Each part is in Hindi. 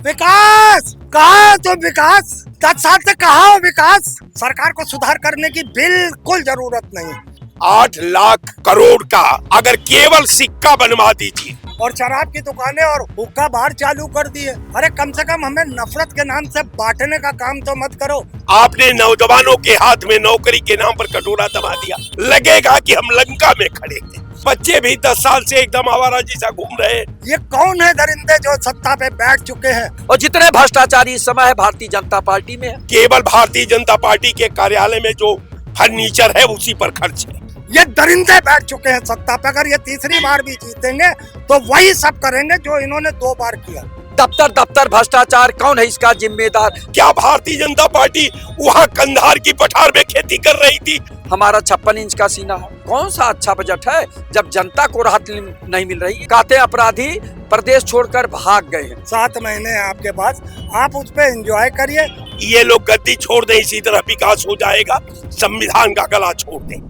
विकास कहाँ है तुम? विकास 10 साल से कहाँ हो? विकास सरकार को सुधार करने की बिल्कुल जरूरत नहीं। 8 लाख करोड़ का अगर केवल सिक्का बनवा दीजिए। और शराब की दुकानें और हुक्का बार चालू कर दिए। अरे कम से कम हमें नफरत के नाम से बांटने का काम तो मत करो। आपने नौजवानों के हाथ में नौकरी के नाम पर कटोरा दबा दिया। लगेगा कि हम लंका में खड़े थे। बच्चे भी 10 साल से एकदम आवारा जैसा घूम रहे हैं। ये कौन है दरिंदे जो सत्ता पे बैठ चुके हैं? और जितने भ्रष्टाचारी इस समय है भारतीय जनता पार्टी में है। केवल भारतीय जनता पार्टी के कार्यालय में जो फर्नीचर है उसी पर खर्च है। ये दरिंदे बैठ चुके हैं सत्ता पे। अगर ये तीसरी बार भी जीतेंगे तो वही सब करेंगे जो इन्होंने 2 बार किया। दफ्तर दफ्तर भ्रष्टाचार, कौन है इसका जिम्मेदार? क्या भारतीय जनता पार्टी वहाँ कंधार की पठार में खेती कर रही थी? हमारा 56 इंच का सीना है। कौन सा अच्छा बजट है जब जनता को राहत नहीं मिल रही? कहते हैं अपराधी प्रदेश छोड़कर भाग गए हैं। 7 महीने हैं आपके पास, आप उस पे एंजॉय करिए। ये लोग गद्दी छोड़ दें, इसी तरह विकास हो जाएगा। संविधान का गला छोड़ दें।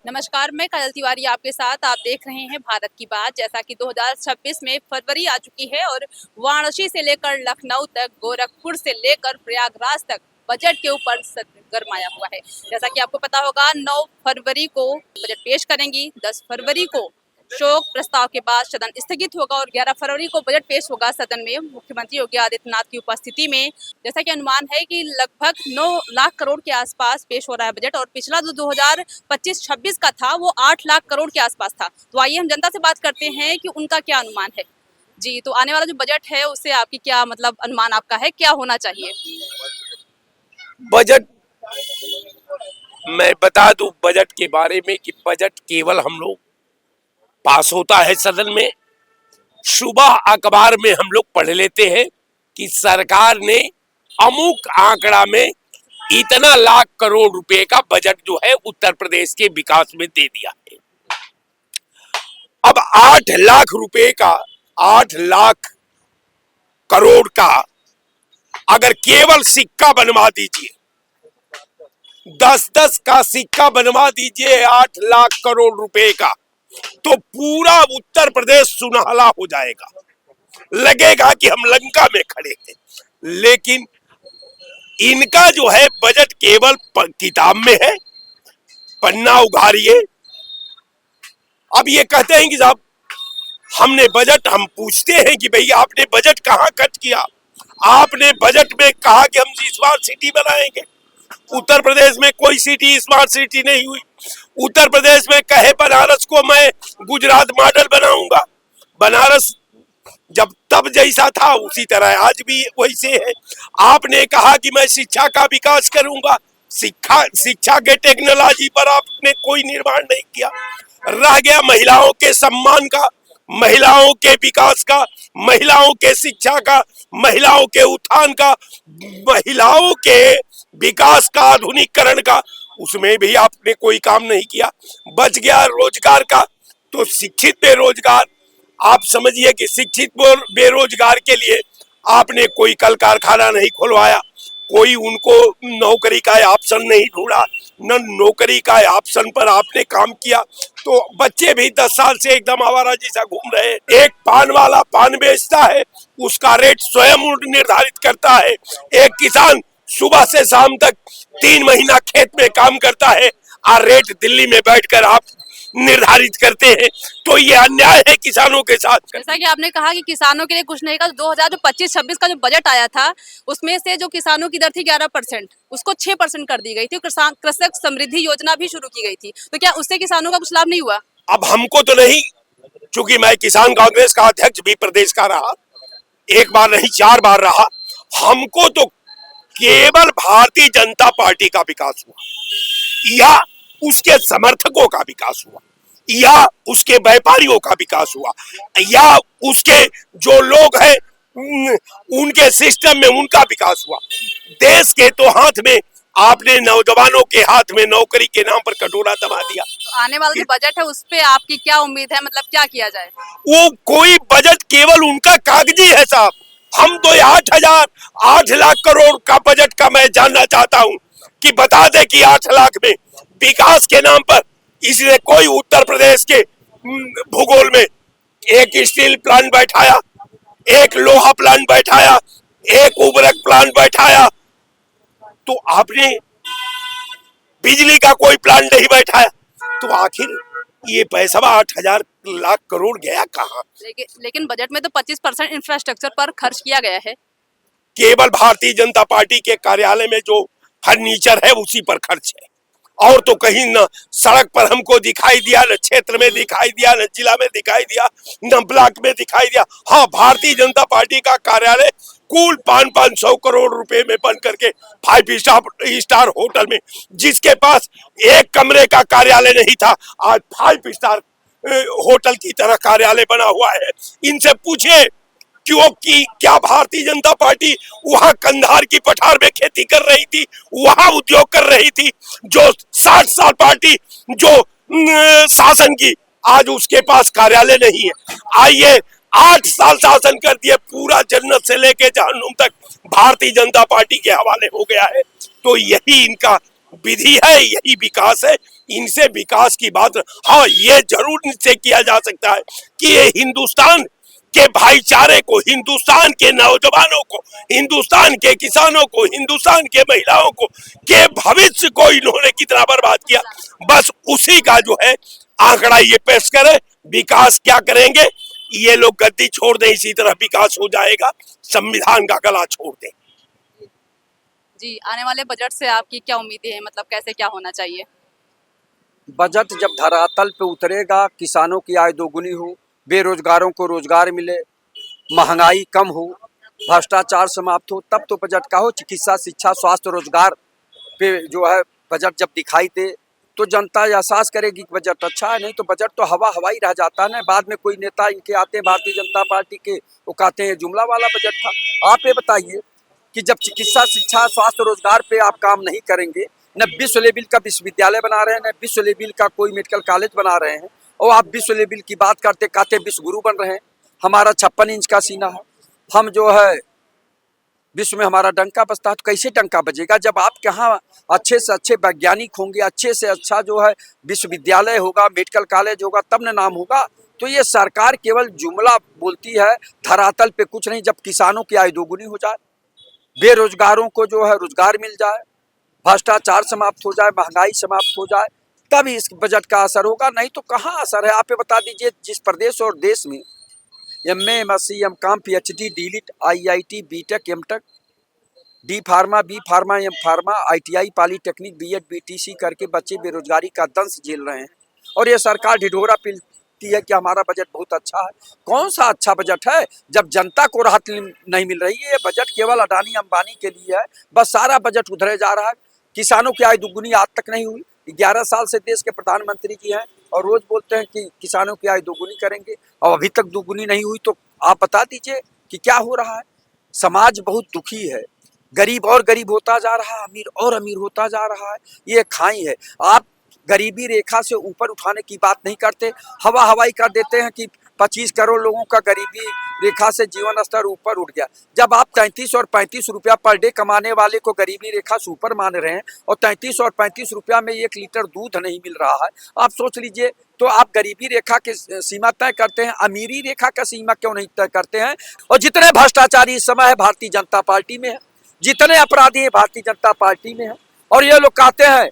नमस्कार, मैं काजल तिवारी आपके साथ। आप देख रहे हैं भारत की बात। जैसा कि 2026 में फरवरी आ चुकी है और वाराणसी से लेकर लखनऊ तक, गोरखपुर से लेकर प्रयागराज तक बजट के ऊपर सत्र गरमाया हुआ है। जैसा कि आपको पता होगा, 9 फरवरी को बजट पेश करेंगी, 10 फरवरी को शोक प्रस्ताव के बाद सदन स्थगित होगा और 11 फरवरी को बजट पेश होगा सदन में मुख्यमंत्री योगी आदित्यनाथ की उपस्थिति में। जैसा कि अनुमान है कि लगभग 9 लाख करोड़ के आसपास पेश हो रहा है बजट, और पिछला जो 2025-26 का था वो 8 लाख करोड़ के आसपास था। तो आइए हम जनता से बात करते हैं कि उनका क्या अनुमान है। जी, तो आने वाला जो बजट है उससे आपकी क्या मतलब अनुमान आपका है, क्या होना चाहिए? बजट मैं बता दूं बजट के बारे में कि बजट केवल हम लोग पास होता है सदन में। सुबह अखबार में हम लोग पढ़ लेते हैं कि सरकार ने अमुक आंकड़ा में इतना लाख करोड़ रुपए का बजट जो है उत्तर प्रदेश के विकास में दे दिया है। अब 8 लाख रुपए का, 8 लाख करोड़ का अगर केवल सिक्का बनवा दीजिए, 10-10 का सिक्का बनवा दीजिए 8 लाख करोड़ रुपए का, तो पूरा उत्तर प्रदेश सुनहला हो जाएगा। लगेगा कि हम लंका में खड़े हैं। लेकिन इनका जो है बजट केवल किताब में है, पन्ना उघारिए। अब ये कहते हैं कि साहब हमने बजट, हम पूछते हैं कि भाई आपने बजट कहाँ खर्च किया? आपने बजट में कहा कि हम स्मार्ट सिटी बनाएंगे। उत्तर प्रदेश में कोई सिटी स्मार्ट सिटी नहीं हुई। उत्तर प्रदेश में कहे बनारस को मैं गुजरात मॉडल बनाऊंगा। बनारस जब तब जैसा था उसी तरह आज भी वैसे है। आपने कहा कि मैं शिक्षा का विकास करूंगा। शिक्षा के टेक्नोलॉजी पर आपने कोई निर्माण नहीं किया। रह गया महिलाओं के सम्मान का, महिलाओं के विकास का, महिलाओं के शिक्षा का, महिलाओं के उत्थान का, महिलाओं के विकास का, आधुनिकीकरण का, उसमें भी आपने कोई काम नहीं किया। बच गया रोजगार का, तो शिक्षित बेरोजगार, आप समझिए कि शिक्षित बेरोजगार के लिए आपने कोई कल कारखाना नहीं खुलवाया, कोई उनको नौकरी का ऑप्शन नहीं ढूंढा, न नौकरी का ऑप्शन पर आपने काम किया। तो बच्चे भी 10 साल से एकदम आवारा जैसा घूम रहे हैं। एक पान वाला पान बेचता है, उसका रेट स्वयं निर्धारित करता है। एक किसान सुबह से शाम तक 3 महीना खेत में काम करता है और रेट दिल्ली में बैठकर आप निर्धारित करते हैं। तो ये अन्याय है किसानों के साथ। जैसा कि आपने कहा कि किसानों के लिए कुछ नहीं का, 2025-26 का जो बजट आया था उसमें से जो किसानों की दर थी 11%, उसको 6% कर दी गई थी। कृषक समृद्धि योजना भी शुरू की गई थी। तो क्या उससे किसानों का कुछ लाभ नहीं हुआ? अब हमको तो नहीं, चूंकि मैं किसान कांग्रेस का अध्यक्ष भी प्रदेश का रहा, 1 बार नहीं 4 बार रहा। हमको तो केवल भारतीय जनता पार्टी का विकास हुआ, या उसके समर्थकों का विकास हुआ, या उसके व्यापारियों का विकास हुआ, या उसके जो लोग हैं उनके सिस्टम में उनका विकास हुआ। देश के तो हाथ में, आपने नौजवानों के हाथ में नौकरी के नाम पर कटोरा दबा दिया। तो आने वाला जो बजट है उस पे आपकी क्या उम्मीद है, मतलब क्या किया जाए? वो कोई बजट केवल उनका कागजी है साहब। हम तो 8 लाख करोड़ का बजट का मैं जानना चाहता हूं कि बता दे कि 8 लाख में विकास के नाम पर इसने कोई उत्तर प्रदेश के भूगोल में एक स्टील प्लांट बैठाया, एक लोहा प्लांट बैठाया, एक उर्वरक प्लांट बैठाया, तो आपने बिजली का कोई प्लांट नहीं बैठाया। तो आखिर ये पैसा 8,000 लाख करोड़ गया कहाँ? लेकिन बजट में तो 25% इंफ्रास्ट्रक्चर पर खर्च किया गया है। केवल भारतीय जनता पार्टी के कार्यालय में जो फर्नीचर है उसी पर खर्च है, और तो कहीं न सड़क पर हमको दिखाई दिया, न क्षेत्र में दिखाई दिया, न जिला में दिखाई दिया, न ब्लॉक में दिखाई दिया। हाँ, भारतीय जनता पार्टी का कार्यालय कुल 500 करोड़ रुपए में बन करके 5 स्टार होटल में, जिसके पास एक कमरे का कार्यालय नहीं था, आज 5 स्टार होटल की तरह कार्यालय बना हुआ है। इनसे पूछे क्योंकि क्या भारतीय जनता पार्टी वहां कंधार की पठार में खेती कर रही थी, वहां उद्योग कर रही थी? जो 60 साल पार्टी जो शासन की, आज उसके पास कार्यालय नहीं है। आइए, 8 साल शासन कर दिए, पूरा जन्नत से लेके जहन्नुम तक भारतीय जनता पार्टी के हवाले हो गया है। तो यही इनका विधि है, यही विकास है। इनसे विकास की बात, हाँ, ये जरूर निश्चय किया जा सकता है कि ये हिंदुस्तान के भाईचारे को, हिंदुस्तान के नौजवानों को, हिंदुस्तान के किसानों को, हिंदुस्तान के महिलाओं को, के भविष्य को इन्होंने कितना बर्बाद किया, बस उसी का जो है आंकड़ा ये पेश करे। विकास क्या करेंगे? ये लोग गद्दी छोड़ दें, इसी तरह विकास हो जाएगा। संविधान का गला छोड़ दें। जी, आने वाले बजट से आपकी क्या उम्मीदें हैं, मतलब कैसे क्या होना चाहिए? बजट जब धरातल पे उतरेगा, किसानों की आय दोगुनी हो, बेरोजगारों को रोजगार मिले, महंगाई कम हो, भ्रष्टाचार समाप्त हो, तब तो बजट का हो। चिकित्सा, शिक्षा, स्वास्थ्य, रोजगार पे जो है बजट जब दिखाई दे तो जनता एहसास करेगी कि बजट अच्छा है। नहीं तो बजट तो हवा हवाई रह जाता है ना। बाद में कोई नेता इनके आते हैं भारतीय जनता पार्टी के, वो कहते हैं जुमला वाला बजट था। आप ये बताइए कि जब चिकित्सा, शिक्षा, स्वास्थ्य, रोजगार पे आप काम नहीं करेंगे, न विश्व लेवल का विश्वविद्यालय बना रहे हैं, न विश्व लेवल का कोई मेडिकल कॉलेज बना रहे हैं, और आप विश्व लेवल की बात करते कहते विश्व गुरु बन रहे हैं। हमारा 56 इंच का सीना है, हम जो है विश्व में हमारा डंका बजता है। तो कैसे डंका बजेगा जब आप यहाँ अच्छे से अच्छे वैज्ञानिक होंगे, अच्छे से अच्छा जो है विश्वविद्यालय होगा, मेडिकल कॉलेज होगा, तब न नाम होगा। तो ये सरकार केवल जुमला बोलती है, धरातल पे कुछ नहीं। जब किसानों की आय दोगुनी हो जाए, बेरोजगारों को जो है रोजगार मिल जाए, भ्रष्टाचार समाप्त हो जाए, महंगाई समाप्त हो जाए, तभी इस बजट का असर होगा। नहीं तो कहाँ असर है? आप ये बता दीजिए, जिस प्रदेश और देश में MA, MSc, MCom, PhD, DLIT, IIT, BTech, MTech, D pharma, B pharma, M pharma, ITI, polytechnic, BEd, BTC करके बच्चे बेरोजगारी का दंश झेल रहे हैं, और ये सरकार ढिढोरा पीटती है कि हमारा बजट बहुत अच्छा है। कौन सा अच्छा बजट है जब जनता को राहत नहीं मिल रही है? ये बजट केवल अडानी अंबानी के लिए है। बस सारा बजट उधरे जा रहा है। किसानों की आय दुगुनी आज तक नहीं हुई। 11 साल से देश के प्रधानमंत्री जी हैं और रोज बोलते हैं कि किसानों की आय दोगुनी करेंगे, और अभी तक दोगुनी नहीं हुई। तो आप बता दीजिए कि क्या हो रहा है? समाज बहुत दुखी है, गरीब और गरीब होता जा रहा है, अमीर और अमीर होता जा रहा है। ये खाई है। आप गरीबी रेखा से ऊपर उठाने की बात नहीं करते, हवा हवाई कर देते हैं कि 25 करोड़ लोगों का गरीबी रेखा से जीवन स्तर ऊपर उठ गया। जब आप 33 और 35 रुपया पर डे कमाने वाले को गरीबी रेखा से ऊपर मान रहे हैं, और 33 और 35 रुपया में 1 लीटर दूध नहीं मिल रहा है, आप सोच लीजिए। तो आप गरीबी रेखा की सीमा तय करते हैं, अमीरी रेखा का सीमा क्यों नहीं तय करते हैं? और जितने भ्रष्टाचारी इस समय है भारतीय जनता पार्टी में है, जितने अपराधी है भारतीय जनता पार्टी में है, और ये लोग कहते हैं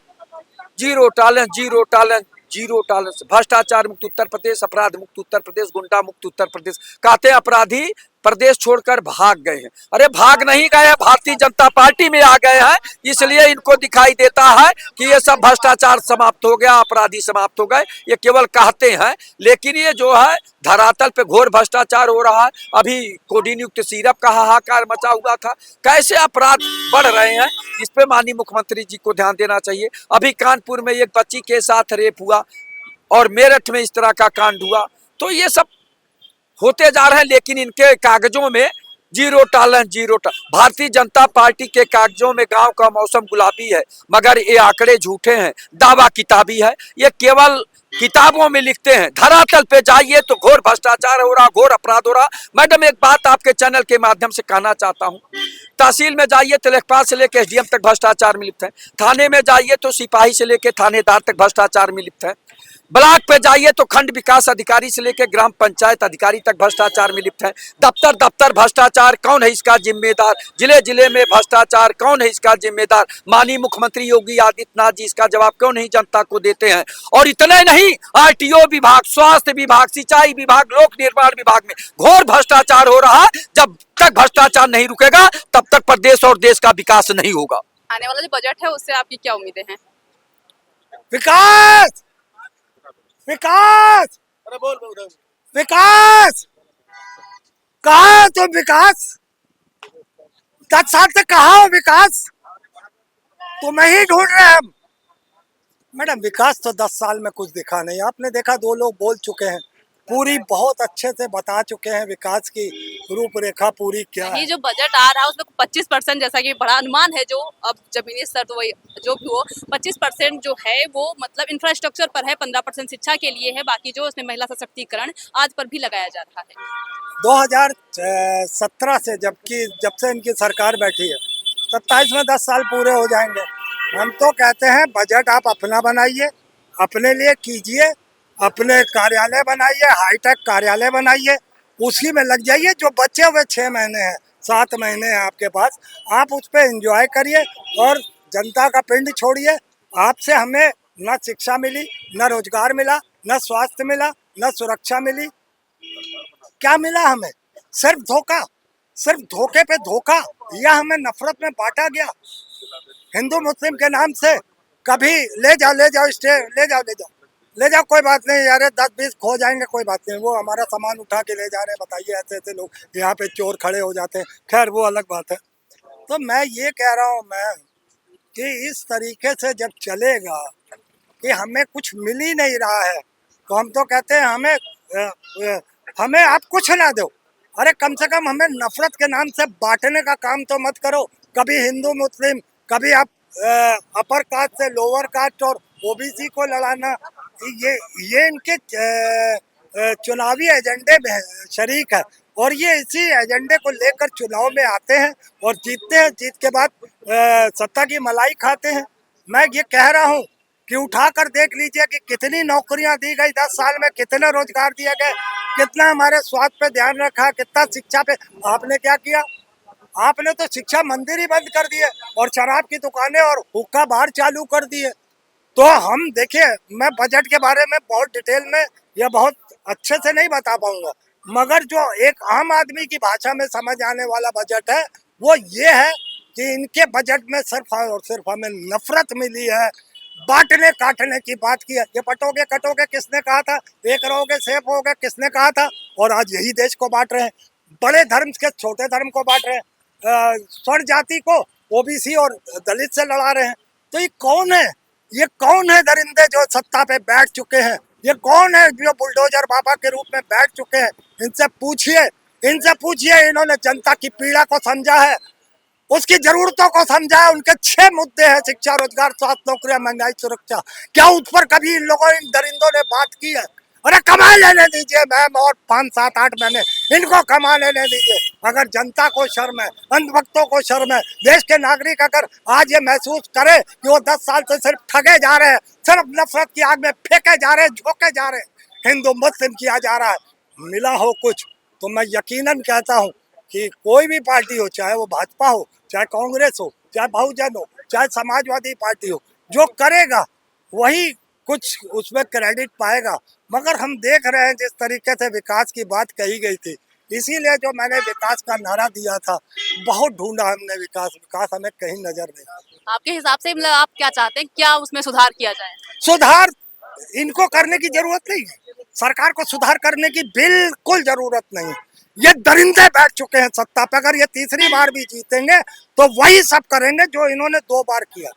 zero tolerance, zero tolerance, zero tolerance. भ्रष्टाचार मुक्त उत्तर प्रदेश, अपराध मुक्त उत्तर प्रदेश, गुंडा मुक्त उत्तर प्रदेश। कहते हैं अपराधी प्रदेश छोड़कर भाग गए हैं। अरे भाग नहीं गए हैं, भारतीय जनता पार्टी में आ गए हैं। इसलिए इनको दिखाई देता है कि ये सब भ्रष्टाचार समाप्त हो गया, अपराधी समाप्त हो गए। ये केवल कहते हैं, लेकिन ये जो है धरातल पे घोर भ्रष्टाचार हो रहा है। अभी कोडिन युक्त सिरप का हाहाकार मचा हुआ था। कैसे अपराध बढ़ रहे हैं, इस पे माननीय मुख्यमंत्री जी को ध्यान देना चाहिए। अभी कानपुर में एक बच्ची के साथ रेप हुआ, और मेरठ में इस तरह का कांड हुआ। तो ये सब होते जा रहे हैं, लेकिन इनके कागजों में zero tolerance, zero tolerance. Bharatiya Janata party के कागजों में गांव का मौसम गुलाबी है, मगर ये आंकड़े झूठे हैं, दावा किताबी है। ये केवल किताबों में लिखते हैं, धरातल पे जाइए तो घोर भ्रष्टाचार हो रहा, घोर अपराध हो रहा। मैडम, एक बात आपके चैनल के माध्यम से कहना चाहता हूँ, तहसील में जाइए तो लेखपाल से लेकर SDM तक भ्रष्टाचार में लिप्त है, थाने में जाइए तो सिपाही से लेकर थानेदार तक भ्रष्टाचार में लिप्त है। ब्लॉक पे जाइए तो खंड विकास अधिकारी से लेकर ग्राम पंचायत अधिकारी तक भ्रष्टाचार में लिप्त है। दफ्तर दफ्तर भ्रष्टाचार, कौन है इसका जिम्मेदार? जिले जिले में भ्रष्टाचार, कौन है इसका जिम्मेदार? माननीय मुख्यमंत्री योगी आदित्यनाथ जी इसका जवाब क्यों नहीं जनता को देते हैं? और इतने नहीं, आरटीओ विभाग, स्वास्थ्य विभाग, सिंचाई विभाग, लोक निर्माण विभाग में घोर भ्रष्टाचार हो रहा है। जब तक भ्रष्टाचार नहीं रुकेगा तब तक प्रदेश और देश का विकास नहीं होगा। आने वाला जो बजट है उससे आपकी क्या उम्मीदें हैं? विकास, विकास, विकास, कहाँ है तुम विकास? 10 साल से कहाँ हो विकास? तुम्हें ही ढूंढ रहे हैं हम। मैडम, विकास तो 10 साल में कुछ दिखा नहीं। आपने देखा, 2 लोग बोल चुके हैं, पूरी बहुत अच्छे से बता चुके हैं विकास की रूपरेखा पूरी क्या है। ये जो बजट आ रहा है उसमें 25% जैसा कि बड़ा अनुमान है, जो अब जमीनी स्तर तो वही जो भी हो, 25% जो है वो मतलब इंफ्रास्ट्रक्चर पर है, 15% शिक्षा के लिए है, बाकी जो उसमें महिला सशक्तिकरण आज पर भी लगाया जा रहा है। 2017 से जब से इनकी सरकार बैठी है, 27 में 10 साल पूरे हो जाएंगे। हम तो कहते हैं बजट आप अपना बनाइए, अपने लिए कीजिए, अपने कार्यालय बनाइए, हाईटेक कार्यालय बनाइए, उसी में लग जाइए। जो बचे हुए 6 महीने हैं, 7 महीने हैं आपके पास, आप उस पर एंजॉय करिए और जनता का पिंड छोड़िए। आपसे हमें न शिक्षा मिली, न रोजगार मिला, न स्वास्थ्य मिला, न सुरक्षा मिली। क्या मिला हमें? सिर्फ धोखा, सिर्फ धोखे पे धोखा। यह हमें नफरत में बांटा गया हिंदू मुस्लिम के नाम से। कभी ले जाओ ले जाओ स्टे ले जाओ ले जाओ ले जाओ, कोई बात नहीं यार, 10-20 खो जाएंगे, कोई बात नहीं, वो हमारा सामान उठा के ले जा रहे हैं। बताइए, ऐसे ऐसे लोग यहाँ पे चोर खड़े हो जाते हैं। खैर, वो अलग बात है। तो मैं ये कह रहा हूँ मैं कि इस तरीके से जब चलेगा कि हमें कुछ मिल ही नहीं रहा है, तो हम तो कहते हैं हमें आप कुछ ना दो, अरे कम से कम हमें नफरत के नाम से बांटने का काम तो मत करो। कभी हिंदू मुस्लिम, कभी आप अपर कास्ट से लोअर कास्ट और ओबीसी को लड़ाना, ये इनके चुनावी एजेंडे में शरीक है। और ये इसी एजेंडे को लेकर चुनाव में आते हैं और जीतते हैं। जीत के बाद सत्ता की मलाई खाते हैं। मैं ये कह रहा हूँ कि उठाकर देख लीजिए कि कितनी नौकरियां दी गई 10 साल में, कितने रोजगार दिए गए, कितना हमारे स्वास्थ्य पे ध्यान रखा, कितना शिक्षा पे। आपने क्या किया? आपने तो शिक्षा मंदिर ही बंद कर दिए और शराब की दुकानें और हुक्का बार चालू कर दिए। तो हम देखिए, मैं बजट के बारे में बहुत डिटेल में या बहुत अच्छे से नहीं बता पाऊंगा, मगर जो एक आम आदमी की भाषा में समझ आने वाला बजट है वो ये है कि इनके बजट में सिर्फ और सिर्फ हमें नफरत मिली है। बांटने काटने की बात की है। ये बटोगे कटोगे किसने कहा था? एक रहोगे सेफ होगे किसने कहा था? और आज यही देश को बांट रहे हैं। बड़े धर्म के छोटे धर्म को बांट रहे हैं, स्वर्ण जाति को ओबीसी और दलित से लड़ा रहे हैं। तो ये कौन है? ये कौन है दरिंदे जो सत्ता पे बैठ चुके हैं? ये कौन है जो बुलडोजर बाबा के रूप में बैठ चुके हैं? इनसे पूछिए, इनसे पूछिए, इन्होंने जनता की पीड़ा को समझा है, उसकी जरूरतों को समझा है। उनके 6 मुद्दे हैं: शिक्षा, रोजगार, स्वास्थ्य, नौकरियां, महंगाई, सुरक्षा। क्या उस पर कभी इन लोगों, इन दरिंदों ने बात की है? अरे कमा लेने दीजिए मैम, और 5, 7, 8 महीने इनको कमा लेने दीजिए। अगर जनता को शर्म है, अंधभक्तों को शर्म है, देश के नागरिक अगर आज ये महसूस करे कि वो 10 साल से सिर्फ ठगे जा रहे हैं, सिर्फ नफरत की आग में फेंके जा रहे हैं, झोंके जा रहे हैं, हिंदू मुस्लिम किया जा रहा है, मिला हो कुछ, तो मैं यकीनन कहता हूँ कि कोई भी पार्टी हो, चाहे वो भाजपा हो, चाहे कांग्रेस हो, चाहे बहुजन हो, चाहे समाजवादी पार्टी हो, जो करेगा वही कुछ उसमें क्रेडिट पाएगा। मगर हम देख रहे हैं जिस तरीके से विकास की बात कही गई थी, इसीलिए जो मैंने विकास का नारा दिया था, बहुत ढूंढा हमने विकास, विकास हमें कहीं नजर नहीं। आपके हिसाब से मतलब आप क्या चाहते हैं, क्या उसमें सुधार किया जाए? सुधार इनको करने की जरूरत नहीं है, सरकार को सुधार करने की बिल्कुल जरूरत नहीं है। ये दरिंदे बैठ चुके हैं सत्ता पे। अगर ये तीसरी बार भी जीतेंगे तो वही सब करेंगे जो इन्होंने 2 बार किया।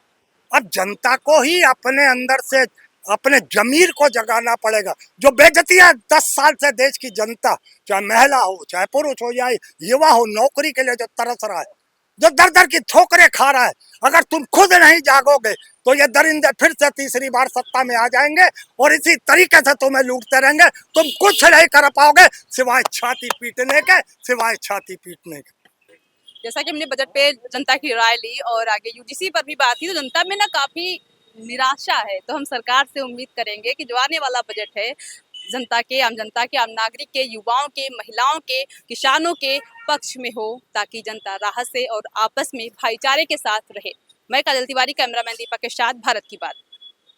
अब जनता को ही अपने अंदर से अपने जमीर को जगाना पड़ेगा। जो बेइज्जतियां 10 साल से देश की जनता, चाहे महिला हो, चाहे पुरुष हो, या युवा हो, नौकरी के लिए जो तरस रहा है, जो दर दर की ठोकरें खा रहा है, अगर तुम खुद नहीं जागोगे तो ये दरिंदे फिर से तीसरी बार सत्ता में आ जाएंगे और इसी तरीके से तुम्हें लूटते रहेंगे। तुम कुछ नहीं कर पाओगे सिवाय छाती पीटने के, सिवाय छाती पीटने के। जैसा कि हमने बजट पे जनता की राय ली और आगे यूजीसी पर भी बात की, तो जनता में ना काफी निराशा है। तो हम सरकार से उम्मीद करेंगे कि जो आने वाला बजट है जनता के, आम जनता के, आम नागरिक के, युवाओं के, महिलाओं के, किसानों के पक्ष में हो, ताकि जनता राहत से और आपस में भाईचारे के साथ रहे। मैं काजल तिवारी, कैमरामैन दीपक के साथ, भारत की बात।